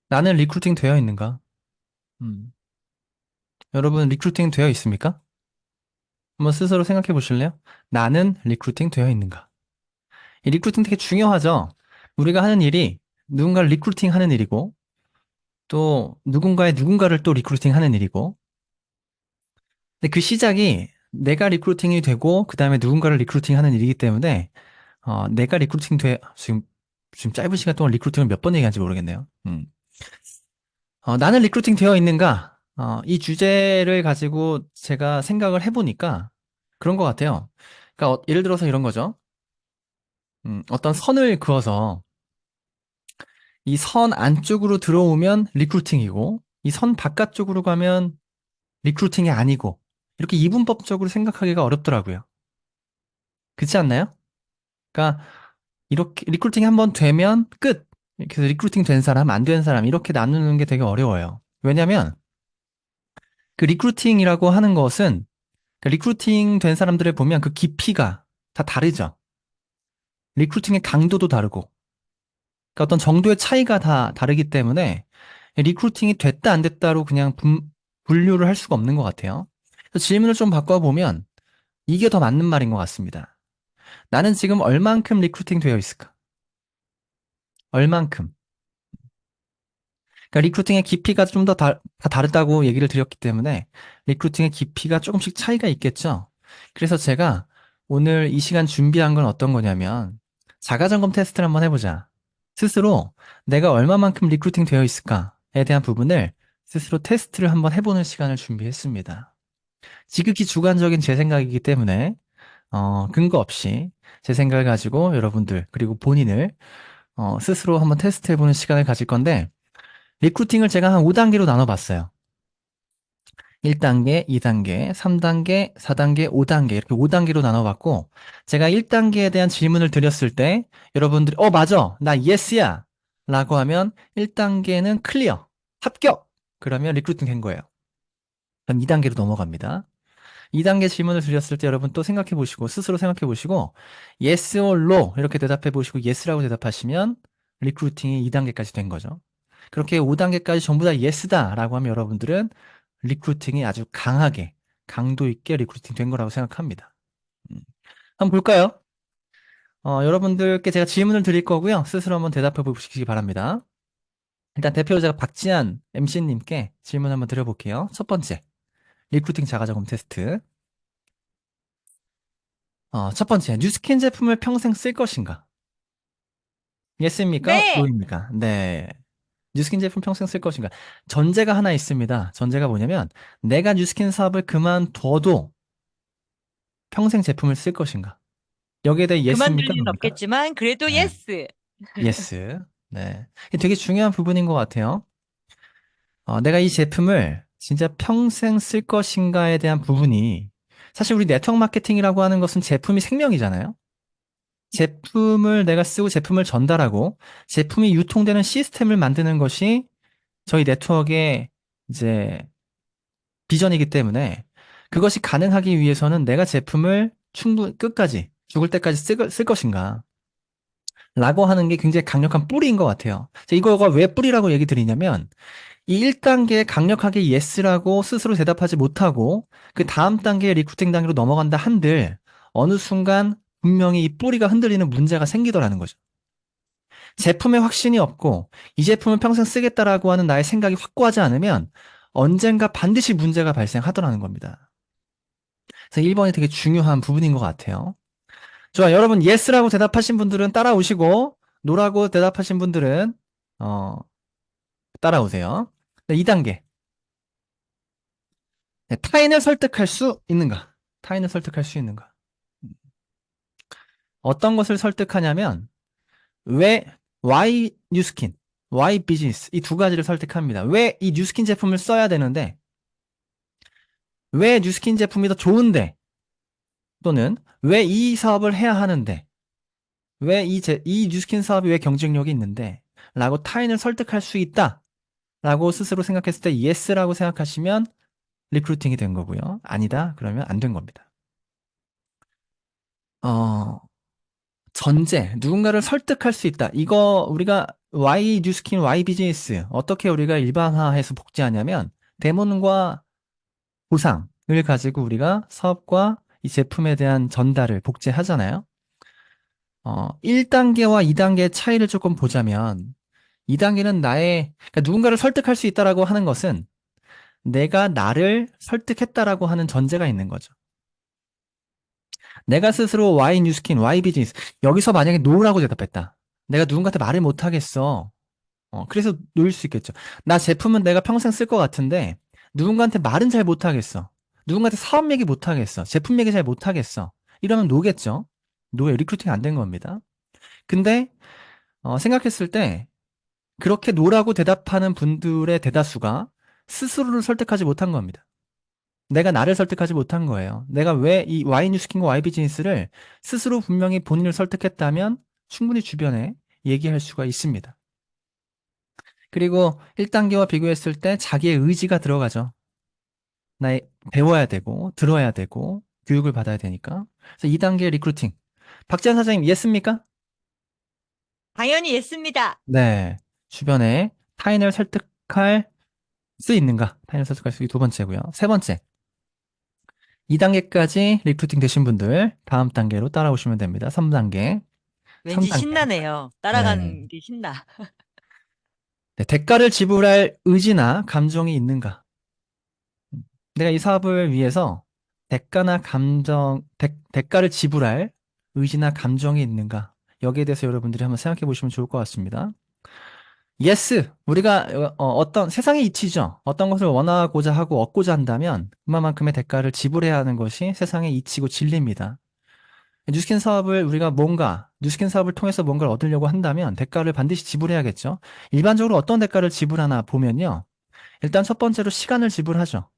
나는 리크루팅 되어 있는가? 음. 여러분, 리크루팅 되어 있습니까? 한번 스스로 생각해 보실래요? 나는 리크루팅 되어 있는가? 이 리크루팅 되게 중요하죠? 우리가 하는 일이 누군가를 리크루팅 하는 일이고, 또 누군가의 누군가를 또 리크루팅 하는 일이고, 근데 그 시작이 내가 리크루팅이 되고, 그 다음에 누군가를 리크루팅 하는 일이기 때문에, 내가 지금 짧은 시간 동안 리크루팅을 몇 번 얘기한지 모르겠네요. 나는 리크루팅 되어 있는가? 이 주제를 가지고 제가 생각을 해보니까 그런 것 같아요. 그러니까 예를 들어서 이런 거죠. 어떤 선을 그어서 이 선 안쪽으로 들어오면 리크루팅이고 이 선 바깥쪽으로 가면 리크루팅이 아니고 이렇게 이분법적으로 생각하기가 어렵더라고요. 그렇지 않나요? 그러니까 이렇게 리크루팅이 한번 되면 끝. 이렇게 해서 리크루팅 된 사람, 안 된 사람 이렇게 나누는 게 되게 어려워요. 왜냐하면 그 리크루팅이라고 하는 것은 그 리크루팅 된 사람들을 보면 그 깊이가 다 다르죠. 리크루팅의 강도도 다르고, 그러니까 어떤 정도의 차이가 다 다르기 때문에 리크루팅이 됐다 안 됐다로 그냥 분류를 할 수가 없는 것 같아요. 그래서 질문을 좀 바꿔보면 이게 더 맞는 말인 것 같습니다. 나는 지금 얼만큼 리크루팅 되어 있을까? 얼만큼? 그러니까 리크루팅의 깊이가 좀 다 다르다고 얘기를 드렸기 때문에 리크루팅의 깊이가 조금씩 차이가 있겠죠. 그래서 제가 오늘 이 시간 준비한 건 어떤 거냐면 자가점검 테스트를 한번 해보자. 스스로 내가 얼마만큼 리크루팅 되어 있을까에 대한 부분을 스스로 테스트를 한번 해보는 시간을 준비했습니다. 지극히 주관적인 제 생각이기 때문에 근거 없이 제 생각을 가지고 여러분들 그리고 본인을 스스로 한번 테스트해보는 시간을 가질 건데 리크루팅을 제가 한 5단계로 나눠봤어요. 1단계, 2단계, 3단계, 4단계, 5단계 이렇게 5단계로 나눠봤고 제가 1단계에 대한 질문을 드렸을 때 여러분들이 맞아 나 예스야 라고 하면 1단계는 클리어 합격 그러면 리크루팅 된 거예요. 그럼 2단계로 넘어갑니다. 2단계 질문을 드렸을 때 여러분 또 생각해 보시고 스스로 생각해 보시고 yes or no 이렇게 대답해 보시고 yes라고 대답하시면 리크루팅이 2단계까지 된 거죠. 그렇게 5단계까지 전부 다 yes다 라고 하면 여러분들은 리크루팅이 아주 강하게 강도 있게 리크루팅 된 거라고 생각합니다. 음. 한번 볼까요? 여러분들께 제가 질문을 드릴 거고요. 스스로 한번 대답해 보시기 바랍니다. 일단 대표로 제가 박지한 MC님께 질문 한번 드려볼게요. 첫 번째, 리크루팅 자가점검 테스트. 첫 번째, 뉴스킨 제품을 평생 쓸 것인가? 예스입니까? 네, 노입니까? 네. 뉴스킨 제품 평생 쓸 것인가? 전제가 하나 있습니다. 전제가 뭐냐면, 내가 뉴스킨 사업을 그만둬도 평생 제품을 쓸 것인가? 여기에 대해 그만둘 예스입니까? 일은 노입니까? 없겠지만 그래도 네. 예스. 예스. 네. 이게 되게 중요한 부분인 것 같아요. 내가 이 제품을 진짜 평생 쓸 것인가에 대한 부분이, 사실 우리 네트워크 마케팅이라고 하는 것은 제품이 생명이잖아요. 제품을 내가 쓰고 제품을 전달하고 제품이 유통되는 시스템을 만드는 것이 저희 네트워크의 이제 비전이기 때문에 그것이 가능하기 위해서는 내가 제품을 끝까지 죽을 때까지 쓸 것인가 라고 하는 게 굉장히 강력한 뿌리인 것 같아요. 이거가 왜 뿌리라고 얘기 드리냐면 이 1단계에 강력하게 예스라고 스스로 대답하지 못하고 그 다음 단계의 리크루팅 단계로 넘어간다 한들 어느 순간 분명히 이 뿌리가 흔들리는 문제가 생기더라는 거죠. 제품에 확신이 없고 이 제품을 평생 쓰겠다라고 하는 나의 생각이 확고하지 않으면 언젠가 반드시 문제가 발생하더라는 겁니다. 그래서 1번이 되게 중요한 부분인 것 같아요. 좋아, 여러분 예스라고 대답하신 분들은 따라오시고 노라고 대답하신 분들은 어, 따라오세요. 2단계. 타인을 설득할 수 있는가? 타인을 설득할 수 있는가? 어떤 것을 설득하냐면 왜 why 뉴스킨, why 비즈니스 이 두 가지를 설득합니다. 왜 이 뉴스킨 제품을 써야 되는데 왜 뉴스킨 제품이 더 좋은데 또는 왜 이 사업을 해야 하는데 왜 이 뉴스킨 사업이 왜 경쟁력이 있는데 라고 타인을 설득할 수 있다 라고 스스로 생각했을 때 yes라고 생각하시면 리크루팅이 된 거고요. 아니다 그러면 안 된 겁니다. 어, 전제, 누군가를 설득할 수 있다. 이거 우리가 Y 뉴스킨, Y 비즈니스 어떻게 우리가 일반화해서 복제하냐면 대문과 보상을 가지고 우리가 사업과 이 제품에 대한 전달을 복제하잖아요. 1단계와 2단계의 차이를 조금 보자면 2단계는 그러니까 누군가를 설득할 수 있다라고 하는 것은 내가 나를 설득했다라고 하는 전제가 있는 거죠. 내가 스스로 Y 뉴스킨, Y 비즈니스 여기서 만약에 노라고 대답했다. 내가 누군가한테 말을 못 하겠어. 그래서 놓을 수 있겠죠. 나 제품은 내가 평생 쓸 것 같은데 누군가한테 말은 잘 못 하겠어. 누군가한테 사업 얘기 못 하겠어. 제품 얘기 잘 못 하겠어. 이러면 노겠죠. 노예 리크루팅 안 된 겁니다. 근데 생각했을 때 그렇게 노라고 대답하는 분들의 대다수가 스스로를 설득하지 못한 겁니다. 내가 나를 설득하지 못한 거예요. 내가 왜 이 Y 뉴스킨과 Y 비즈니스를 스스로 분명히 본인을 설득했다면 충분히 주변에 얘기할 수가 있습니다. 그리고 1단계와 비교했을 때 자기의 의지가 들어가죠. 나의 배워야 되고 들어야 되고 교육을 받아야 되니까. 그래서 2단계 리크루팅. 박지한 사장님 예습니까? 당연히 예습니다. 네. 주변에 타인을 설득할 수 있는가? 타인을 설득할 수 있는 두 번째고요. 세 번째. 2단계까지 리크루팅 되신 분들 다음 단계로 따라오시면 됩니다. 3단계. 왠지 3단계. 신나네요. 네. 따라가는 게 신나. 네, 대가를 지불할 의지나 감정이 있는가? 내가 이 사업을 위해서 대가를 지불할 의지나 감정이 있는가? 여기에 대해서 여러분들이 한번 생각해 보시면 좋을 것 같습니다. 예스! 우리가 어떤 세상의 이치죠. 어떤 것을 원하고자 하고 얻고자 한다면 그만큼의 대가를 지불해야 하는 것이 세상의 이치고 진리입니다. 뉴스킨 사업을 통해서 뭔가를 얻으려고 한다면 대가를 반드시 지불해야겠죠. 일반적으로 어떤 대가를 지불하나 보면요. 일단 첫 번째로 시간을 지불하죠.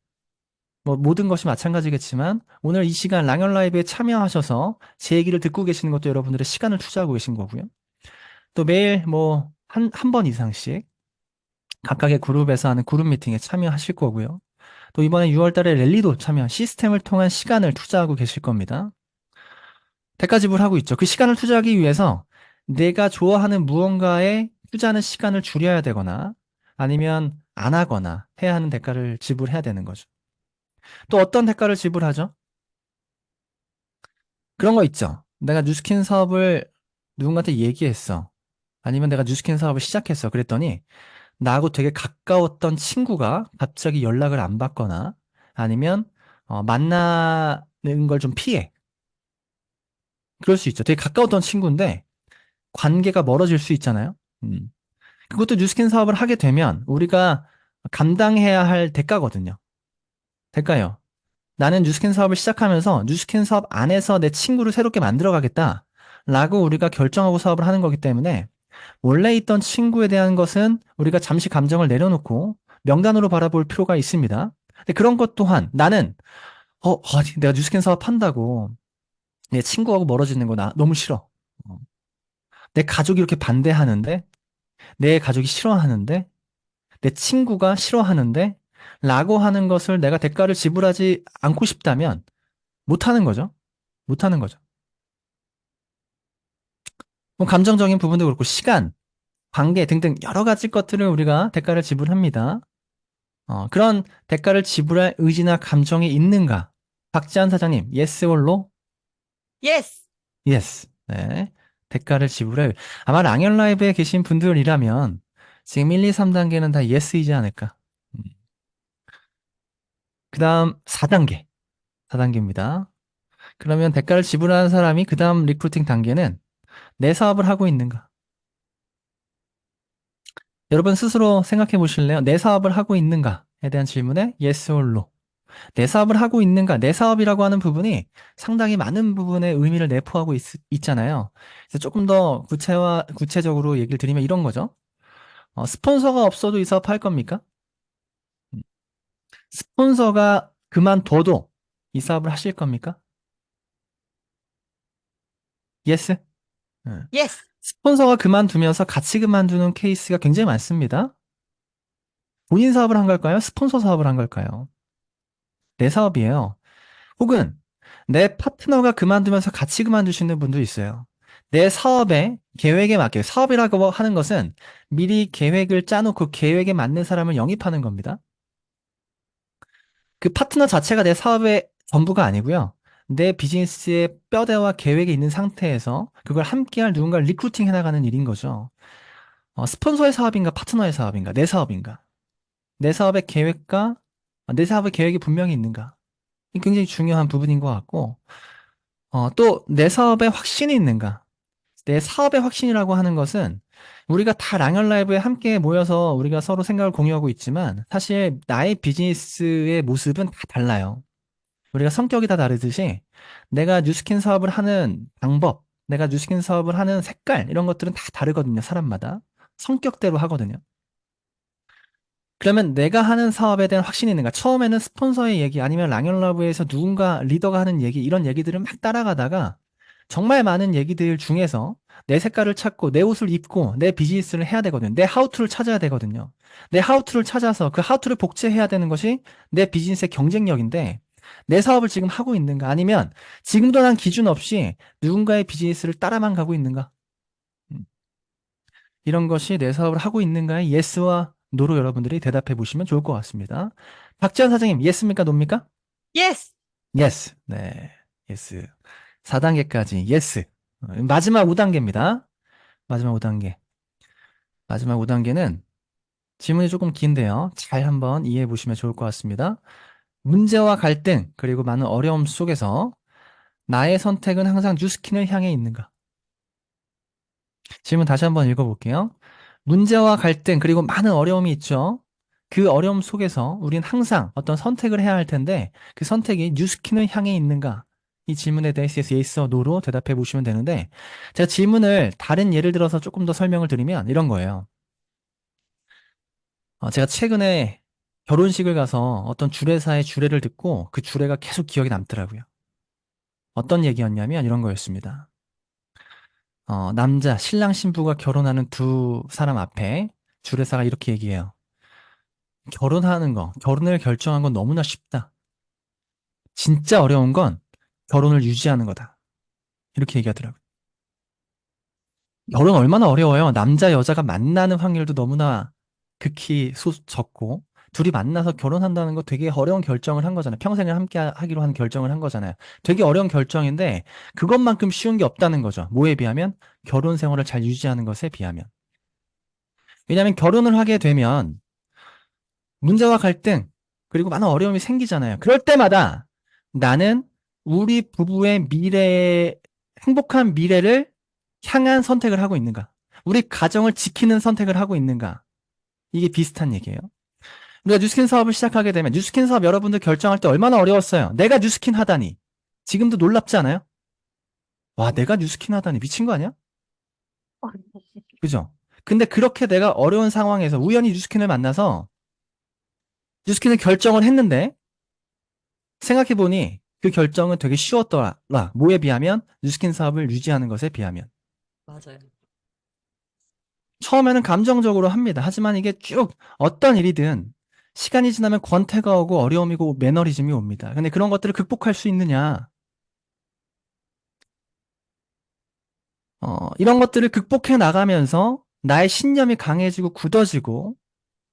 뭐 모든 것이 마찬가지겠지만 오늘 이 시간 랑연 라이브에 참여하셔서 제 얘기를 듣고 계시는 것도 여러분들의 시간을 투자하고 계신 거고요. 또 매일 뭐 한 번 이상씩 각각의 그룹에서 하는 그룹 미팅에 참여하실 거고요. 또 이번에 6월 달에 랠리도 시스템을 통한 시간을 투자하고 계실 겁니다. 대가 지불하고 있죠. 그 시간을 투자하기 위해서 내가 좋아하는 무언가에 투자하는 시간을 줄여야 되거나 아니면 안 하거나 해야 하는 대가를 지불해야 되는 거죠. 또 어떤 대가를 지불하죠? 그런 거 있죠. 내가 뉴스킨 사업을 누군가한테 얘기했어. 아니면 내가 뉴스킨 사업을 시작했어. 그랬더니 나하고 되게 가까웠던 친구가 갑자기 연락을 안 받거나 아니면 만나는 걸 좀 피해. 그럴 수 있죠. 되게 가까웠던 친구인데 관계가 멀어질 수 있잖아요. 음. 그것도 뉴스킨 사업을 하게 되면 우리가 감당해야 할 대가거든요. 대가요. 나는 뉴스킨 사업을 시작하면서 뉴스킨 사업 안에서 내 친구를 새롭게 만들어 가겠다. 라고 우리가 결정하고 사업을 하는 거기 때문에 원래 있던 친구에 대한 것은 우리가 잠시 감정을 내려놓고 명단으로 바라볼 필요가 있습니다. 근데 그런 것 또한 나는 아니, 내가 뉴스킨 사업 한다고 내 친구하고 멀어지는 거 나 너무 싫어. 어, 내 가족이 이렇게 반대하는데 내 가족이 싫어하는데 내 친구가 싫어하는데 라고 하는 것을 내가 대가를 지불하지 않고 싶다면 못하는 거죠. 못하는 거죠. 뭐 감정적인 부분도 그렇고 시간, 관계 등등 여러 가지 것들을 우리가 대가를 지불합니다. 그런 대가를 지불할 의지나 감정이 있는가? 박지한 사장님, yes or no? 예스! yes. 네. 대가를 지불할 아마 랑연 라이브에 계신 분들이라면 지금 1, 2, 3단계는 다 yes이지 않을까? 음. 그다음 4단계. 4단계입니다. 그러면 대가를 지불하는 사람이 그다음 리크루팅 단계는 내 사업을 하고 있는가? 여러분 스스로 생각해 보실래요? 내 사업을 하고 있는가에 대한 질문에 yes or no. 내 사업을 하고 있는가? 내 사업이라고 하는 부분이 상당히 많은 부분의 의미를 내포하고 있잖아요. 그래서 조금 더 구체적으로 얘기를 드리면 이런 거죠. 스폰서가 없어도 이 사업 할 겁니까? 음. 스폰서가 그만둬도 이 사업을 하실 겁니까? yes? 네. 예스! 스폰서가 그만두면서 같이 그만두는 케이스가 굉장히 많습니다. 본인 사업을 한 걸까요? 스폰서 사업을 한 걸까요? 내 사업이에요. 혹은 내 파트너가 그만두면서 같이 그만두시는 분도 있어요. 내 사업의 계획에 맞게, 사업이라고 하는 것은 미리 계획을 짜놓고 계획에 맞는 사람을 영입하는 겁니다. 그 파트너 자체가 내 사업의 전부가 아니고요. 내 비즈니스의 뼈대와 계획이 있는 상태에서 그걸 함께할 누군가를 리크루팅 해나가는 일인 거죠. 스폰서의 사업인가, 파트너의 사업인가, 내 사업인가. 내 사업의 계획과, 내 사업의 계획이 분명히 있는가. 이 굉장히 중요한 부분인 것 같고, 또 내 사업에 확신이 있는가. 내 사업의 확신이라고 하는 것은 우리가 다 랑연 라이브에 함께 모여서 우리가 서로 생각을 공유하고 있지만 사실 나의 비즈니스의 모습은 다 달라요. 우리가 성격이 다 다르듯이 내가 뉴스킨 사업을 하는 방법, 내가 뉴스킨 사업을 하는 색깔 이런 것들은 다 다르거든요. 사람마다. 성격대로 하거든요. 그러면 내가 하는 사업에 대한 확신이 있는가? 처음에는 스폰서의 얘기 아니면 랑연러브에서 누군가 리더가 하는 얘기 이런 얘기들을 막 따라가다가 정말 많은 얘기들 중에서 내 색깔을 찾고 내 옷을 입고 내 비즈니스를 해야 되거든요. 내 하우투를 찾아야 되거든요. 내 하우투를 찾아서 그 하우투를 복제해야 되는 것이 내 비즈니스의 경쟁력인데 내 사업을 지금 하고 있는가? 아니면 지금도 난 기준 없이 누군가의 비즈니스를 따라만 가고 있는가? 음, 이런 것이 내 사업을 하고 있는가의 예스와 노로 여러분들이 대답해 보시면 좋을 것 같습니다. 박지현 사장님, 예스입니까? 노입니까? 예스. 예스. 네. 예스. 4단계까지 예스. 마지막 5단계입니다. 마지막 5단계. 마지막 5단계는 질문이 조금 긴데요. 잘 한번 이해해 보시면 좋을 것 같습니다. 문제와 갈등, 그리고 많은 어려움 속에서 나의 선택은 항상 뉴스킨을 향해 있는가? 질문 다시 한번 읽어볼게요. 문제와 갈등, 그리고 많은 어려움이 있죠. 그 어려움 속에서 우린 항상 어떤 선택을 해야 할 텐데 그 선택이 뉴스킨을 향해 있는가? 이 질문에 대해서 예스와 노로 대답해 보시면 되는데 제가 질문을 다른 예를 들어서 조금 더 설명을 드리면 이런 거예요. 제가 최근에 결혼식을 가서 어떤 주례사의 주례를 듣고 그 주례가 계속 기억에 남더라고요. 어떤 얘기였냐면 이런 거였습니다. 남자, 신랑 신부가 결혼하는 두 사람 앞에 주례사가 이렇게 얘기해요. 결혼하는 거, 결혼을 결정한 건 너무나 쉽다. 진짜 어려운 건 결혼을 유지하는 거다. 이렇게 얘기하더라고요. 결혼 얼마나 어려워요. 남자, 여자가 만나는 확률도 너무나 극히 적고, 둘이 만나서 결혼한다는 거 되게 어려운 결정을 한 거잖아요. 평생을 함께 하기로 한 결정을 한 거잖아요. 되게 어려운 결정인데, 그것만큼 쉬운 게 없다는 거죠. 뭐에 비하면? 결혼 생활을 잘 유지하는 것에 비하면. 왜냐하면 결혼을 하게 되면, 문제와 갈등, 그리고 많은 어려움이 생기잖아요. 그럴 때마다 나는 우리 부부의 행복한 미래를 향한 선택을 하고 있는가? 우리 가정을 지키는 선택을 하고 있는가? 이게 비슷한 얘기예요. 우리가 뉴스킨 사업을 시작하게 되면 뉴스킨 사업 여러분들 결정할 때 얼마나 어려웠어요? 내가 뉴스킨 하다니. 지금도 놀랍지 않아요? 와, 내가 뉴스킨 하다니 미친 거 아니야? 그죠? 근데 그렇게 내가 어려운 상황에서 우연히 뉴스킨을 만나서 뉴스킨을 결정을 했는데 생각해보니 그 결정은 되게 쉬웠더라. 뭐에 비하면? 뉴스킨 사업을 유지하는 것에 비하면. 맞아요. 처음에는 감정적으로 합니다. 하지만 이게 쭉 어떤 일이든 시간이 지나면 권태가 오고 어려움이고 매너리즘이 옵니다. 근데 그런 것들을 극복할 수 있느냐? 이런 것들을 극복해 나가면서 나의 신념이 강해지고 굳어지고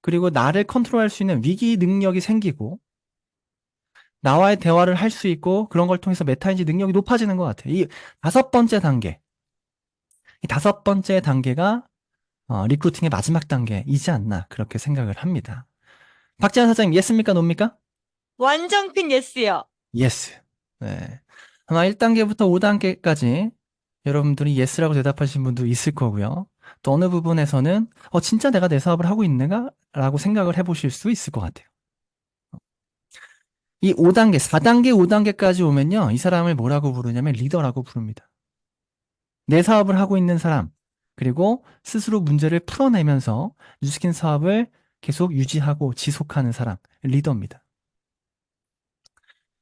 그리고 나를 컨트롤할 수 있는 위기 능력이 생기고 나와의 대화를 할 수 있고 그런 걸 통해서 메타인지 능력이 높아지는 것 같아요. 이 다섯 번째 단계. 이 다섯 번째 단계가 리크루팅의 마지막 단계이지 않나 그렇게 생각을 합니다. 박지한 사장님, 예스입니까? 노입니까? 완전 큰 예스요. 예스. 네. 아마 1단계부터 5단계까지 여러분들이 예스라고 대답하신 분도 있을 거고요. 또 어느 부분에서는 진짜 내가 내 사업을 하고 있는가? 라고 생각을 해보실 수 있을 것 같아요. 이 5단계, 4단계, 5단계까지 오면요. 이 사람을 뭐라고 부르냐면 리더라고 부릅니다. 내 사업을 하고 있는 사람, 그리고 스스로 문제를 풀어내면서 뉴스킨 사업을 계속 유지하고 지속하는 사람, 리더입니다.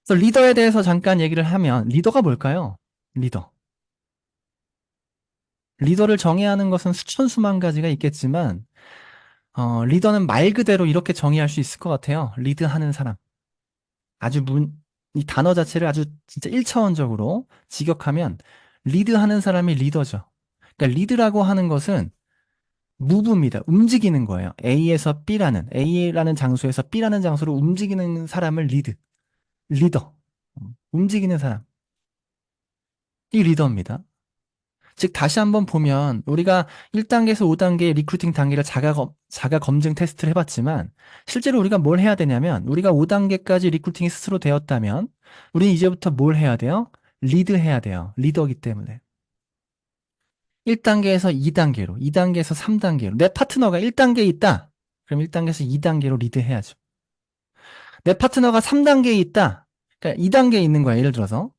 그래서 리더에 대해서 잠깐 얘기를 하면 리더가 뭘까요? 리더. 리더를 정의하는 것은 수천 수만 가지가 있겠지만 리더는 말 그대로 이렇게 정의할 수 있을 것 같아요. 리드하는 사람. 아주 이 단어 자체를 아주 진짜 1차원적으로 직역하면 리드하는 사람이 리더죠. 그러니까 리드라고 하는 것은 무브입니다. 움직이는 거예요. A라는 장소에서 B라는 장소로 움직이는 사람을 리더. 움직이는 사람. 이 리더입니다. 즉, 다시 한번 보면 우리가 1단계에서 5단계 리크루팅 단계를 자가 검증 테스트를 해봤지만 실제로 우리가 뭘 해야 되냐면 우리가 5단계까지 리크루팅이 스스로 되었다면 우리는 이제부터 뭘 해야 돼요? 리드해야 돼요. 리더이기 때문에. 1단계에서 2단계로, 2단계에서 3단계로. 내 파트너가 1단계에 있다. 그럼 1단계에서 2단계로 리드해야죠. 내 파트너가 3단계에 있다. 그러니까 2단계에 있는 거야. 예를 들어서.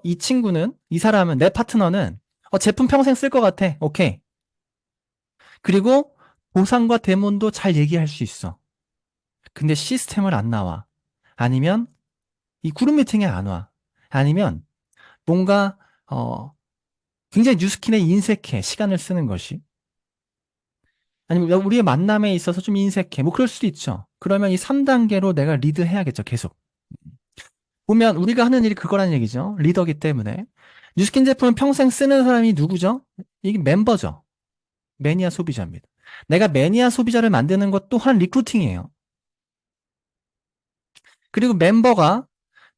이 사람은, 내 파트너는 제품 평생 쓸 것 같아. 오케이. 그리고 보상과 대문도 잘 얘기할 수 있어. 근데 시스템을 안 나와. 아니면 이 그룹 미팅에 안 와. 아니면 뭔가 굉장히 뉴스킨에 인색해. 시간을 쓰는 것이. 아니면 우리의 만남에 있어서 좀 인색해. 뭐 그럴 수도 있죠. 그러면 이 3단계로 내가 리드해야겠죠. 계속. 보면 우리가 하는 일이 그거라는 얘기죠. 리더기 때문에. 뉴스킨 제품은 평생 쓰는 사람이 누구죠? 이게 멤버죠. 매니아 소비자입니다. 내가 매니아 소비자를 만드는 것 또한 리크루팅이에요. 그리고 멤버가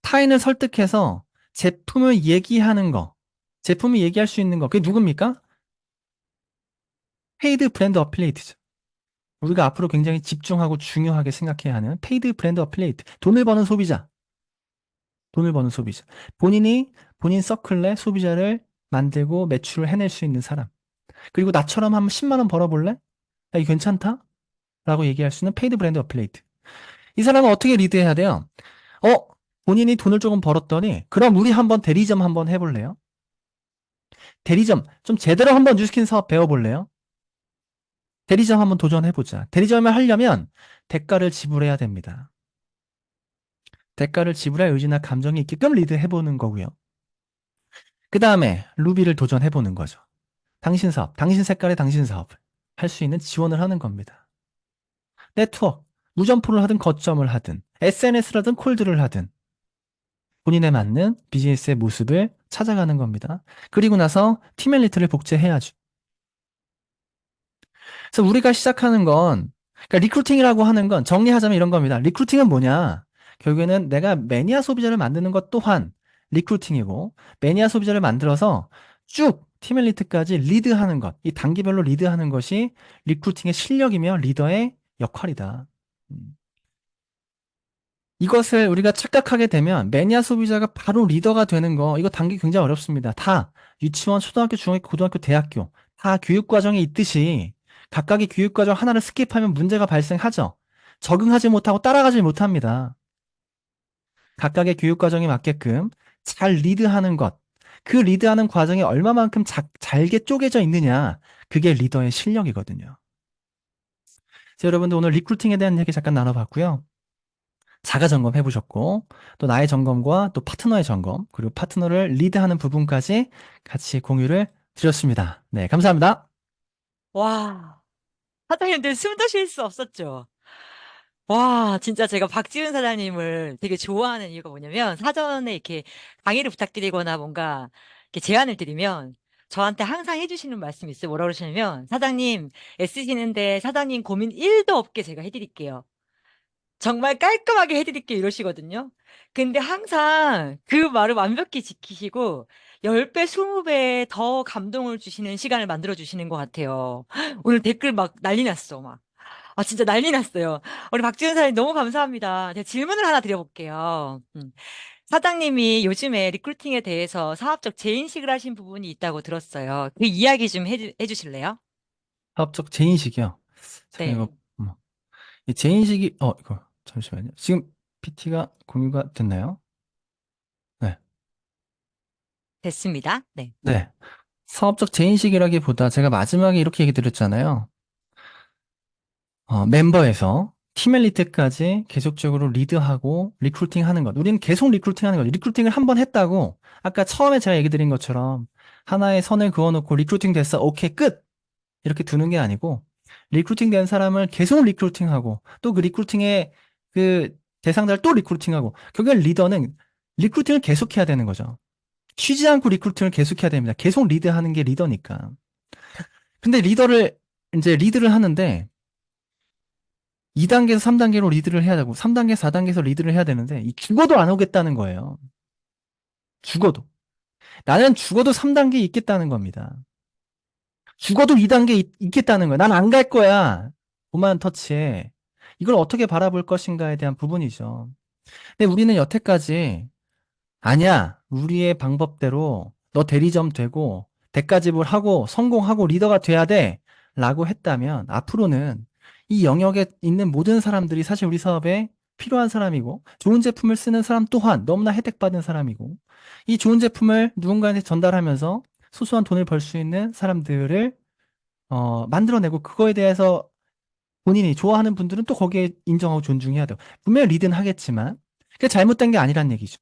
타인을 설득해서 제품을 얘기하는 거, 제품을 얘기할 수 있는 거, 그게 누굽니까? 페이드 브랜드 어필레이트죠. 우리가 앞으로 굉장히 집중하고 중요하게 생각해야 하는 페이드 브랜드 어필레이트. 돈을 버는 소비자. 돈을 버는 소비자. 본인 서클 내 소비자를 만들고 매출을 해낼 수 있는 사람. 그리고 나처럼 한번 10만 원 벌어볼래? 야, 이거 괜찮다? 라고 얘기할 수 있는 페이드 브랜드 어필레이트. 이 사람은 어떻게 리드해야 돼요? 어, 본인이 돈을 조금 벌었더니, 그럼 우리 한번 대리점 한번 해볼래요? 대리점, 좀 제대로 한번 뉴스킨 사업 배워볼래요? 대리점 한번 도전해보자. 대리점을 하려면 대가를 지불해야 됩니다. 대가를 지불할 의지나 감정이 있게끔 리드해보는 거고요. 그 다음에 루비를 도전해보는 거죠. 당신 사업, 당신 색깔의 당신 사업을 할 수 있는 지원을 하는 겁니다. 네트워크, 무점포를 하든 거점을 하든 SNS를 하든 콜드를 하든 본인에 맞는 비즈니스의 모습을 찾아가는 겁니다. 그리고 나서 팀 엘리트를 복제해야죠. 그래서 우리가 시작하는 건 그러니까 리크루팅이라고 하는 건 정리하자면 이런 겁니다. 리크루팅은 뭐냐? 결국에는 내가 매니아 소비자를 만드는 것 또한 리크루팅이고 매니아 소비자를 만들어서 쭉 팀 엘리트까지 리드하는 것, 이 단계별로 리드하는 것이 리크루팅의 실력이며 리더의 역할이다. 음. 이것을 우리가 착각하게 되면 매니아 소비자가 바로 리더가 되는 거 이거 단계 굉장히 어렵습니다. 다 유치원, 초등학교, 중학교, 고등학교, 대학교 다 교육 과정에 있듯이 각각의 교육 과정 하나를 스킵하면 문제가 발생하죠. 적응하지 못하고 따라가지 못합니다. 각각의 교육 과정에 맞게끔 잘 리드하는 것, 그 리드하는 과정이 얼마만큼 잘게 쪼개져 있느냐, 그게 리더의 실력이거든요. 그래서 여러분들 오늘 리크루팅에 대한 얘기 잠깐 나눠봤고요. 자가 점검 해보셨고, 또 나의 점검과 또 파트너의 점검, 그리고 파트너를 리드하는 부분까지 같이 공유를 드렸습니다. 네, 감사합니다. 와, 사장님들 숨도 쉴 수 없었죠. 와, 진짜 제가 박지훈 사장님을 되게 좋아하는 이유가 뭐냐면, 사전에 이렇게 강의를 부탁드리거나 뭔가 이렇게 제안을 드리면, 저한테 항상 해주시는 말씀이 있어요. 뭐라고 그러시냐면, 사장님, 애쓰시는데 사장님 고민 1도 없게 제가 해드릴게요. 정말 깔끔하게 해드릴게요. 이러시거든요. 근데 항상 그 말을 완벽히 지키시고, 10배, 20배 더 감동을 주시는 시간을 만들어 주시는 것 같아요. 오늘 댓글 막 난리 났어, 막. 아, 진짜 난리 났어요. 우리 박지훈 사장님 너무 감사합니다. 제가 질문을 하나 드려볼게요. 사장님이 요즘에 리크루팅에 대해서 사업적 재인식을 하신 부분이 있다고 들었어요. 그 이야기 좀 해주실래요? 사업적 재인식이요. 잠깐 이거, 네, 이 재인식이, 이거, 잠시만요. 지금 PT가 공유가 됐나요? 네. 됐습니다. 네. 네. 사업적 재인식이라기보다 제가 마지막에 이렇게 얘기 드렸잖아요. 멤버에서 팀 엘리트까지 계속적으로 리드하고 리크루팅 하는 것. 우리는 계속 리크루팅 하는 거죠. 리크루팅을 한 번 했다고 아까 처음에 제가 얘기 드린 것처럼 하나의 선을 그어놓고 리크루팅 됐어. 오케이, 끝! 이렇게 두는 게 아니고 리크루팅 된 사람을 계속 리크루팅하고 또 그 리크루팅의 그 대상자를 또 리크루팅하고 결국엔 리더는 리크루팅을 계속해야 되는 거죠. 쉬지 않고 리크루팅을 계속해야 됩니다. 계속 리드하는 게 리더니까. 근데 리드를 하는데 2단계에서 3단계로 리드를 해야 되고 3단계, 4단계에서 리드를 해야 되는데 죽어도 안 오겠다는 거예요. 죽어도. 나는 죽어도 3단계에 있겠다는 겁니다. 죽어도 2단계에 있겠다는 거야. 난 안 갈 거야. 오만 터치에. 이걸 어떻게 바라볼 것인가에 대한 부분이죠. 근데 우리는 여태까지 아니야. 우리의 방법대로 너 대리점 되고 대가집을 하고 성공하고 리더가 돼야 돼. 라고 했다면 앞으로는 이 영역에 있는 모든 사람들이 사실 우리 사업에 필요한 사람이고 좋은 제품을 쓰는 사람 또한 너무나 혜택받은 사람이고 이 좋은 제품을 누군가한테 전달하면서 소소한 돈을 벌 수 있는 사람들을 만들어내고 그거에 대해서 본인이 좋아하는 분들은 또 거기에 인정하고 존중해야 돼요. 분명히 리드는 하겠지만 그게 잘못된 게 아니란 얘기죠.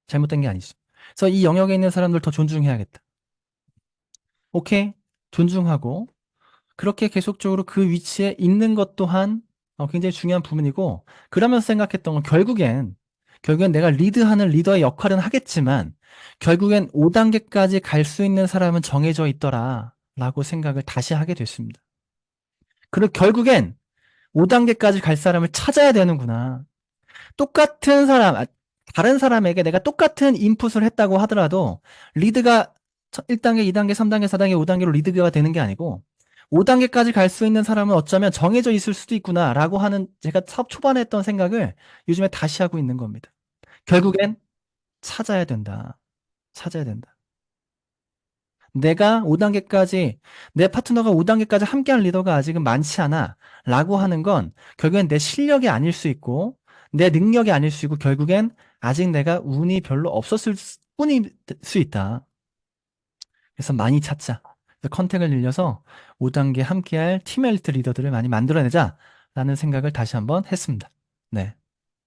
잘못된 게 아니죠. 그래서 이 영역에 있는 사람들 더 존중해야겠다. 오케이? 존중하고 그렇게 계속적으로 그 위치에 있는 것 또한 굉장히 중요한 부분이고 그러면서 생각했던 건 결국엔 내가 리드하는 리더의 역할은 하겠지만 결국엔 5단계까지 갈 수 있는 사람은 정해져 있더라 라고 생각을 다시 하게 됐습니다. 그리고 결국엔 5단계까지 갈 사람을 찾아야 되는구나. 똑같은 다른 사람에게 내가 똑같은 인풋을 했다고 하더라도 리드가 1단계, 2단계, 3단계, 4단계, 5단계로 리드가 되는 게 아니고 5단계까지 갈 수 있는 사람은 어쩌면 정해져 있을 수도 있구나라고 하는 제가 사업 초반에 했던 생각을 요즘에 다시 하고 있는 겁니다. 결국엔 찾아야 된다. 찾아야 된다. 내가 5단계까지, 내 파트너가 5단계까지 함께한 리더가 아직은 많지 않아. 라고 하는 건 결국엔 내 실력이 아닐 수 있고, 내 능력이 아닐 수 있고, 결국엔 아직 내가 운이 별로 없었을 뿐일 수 있다. 그래서 많이 찾자. 그래서 컨택을 늘려서 5단계 함께할 팀 엘리트 리더들을 많이 만들어내자. 라는 생각을 다시 한번 했습니다. 네.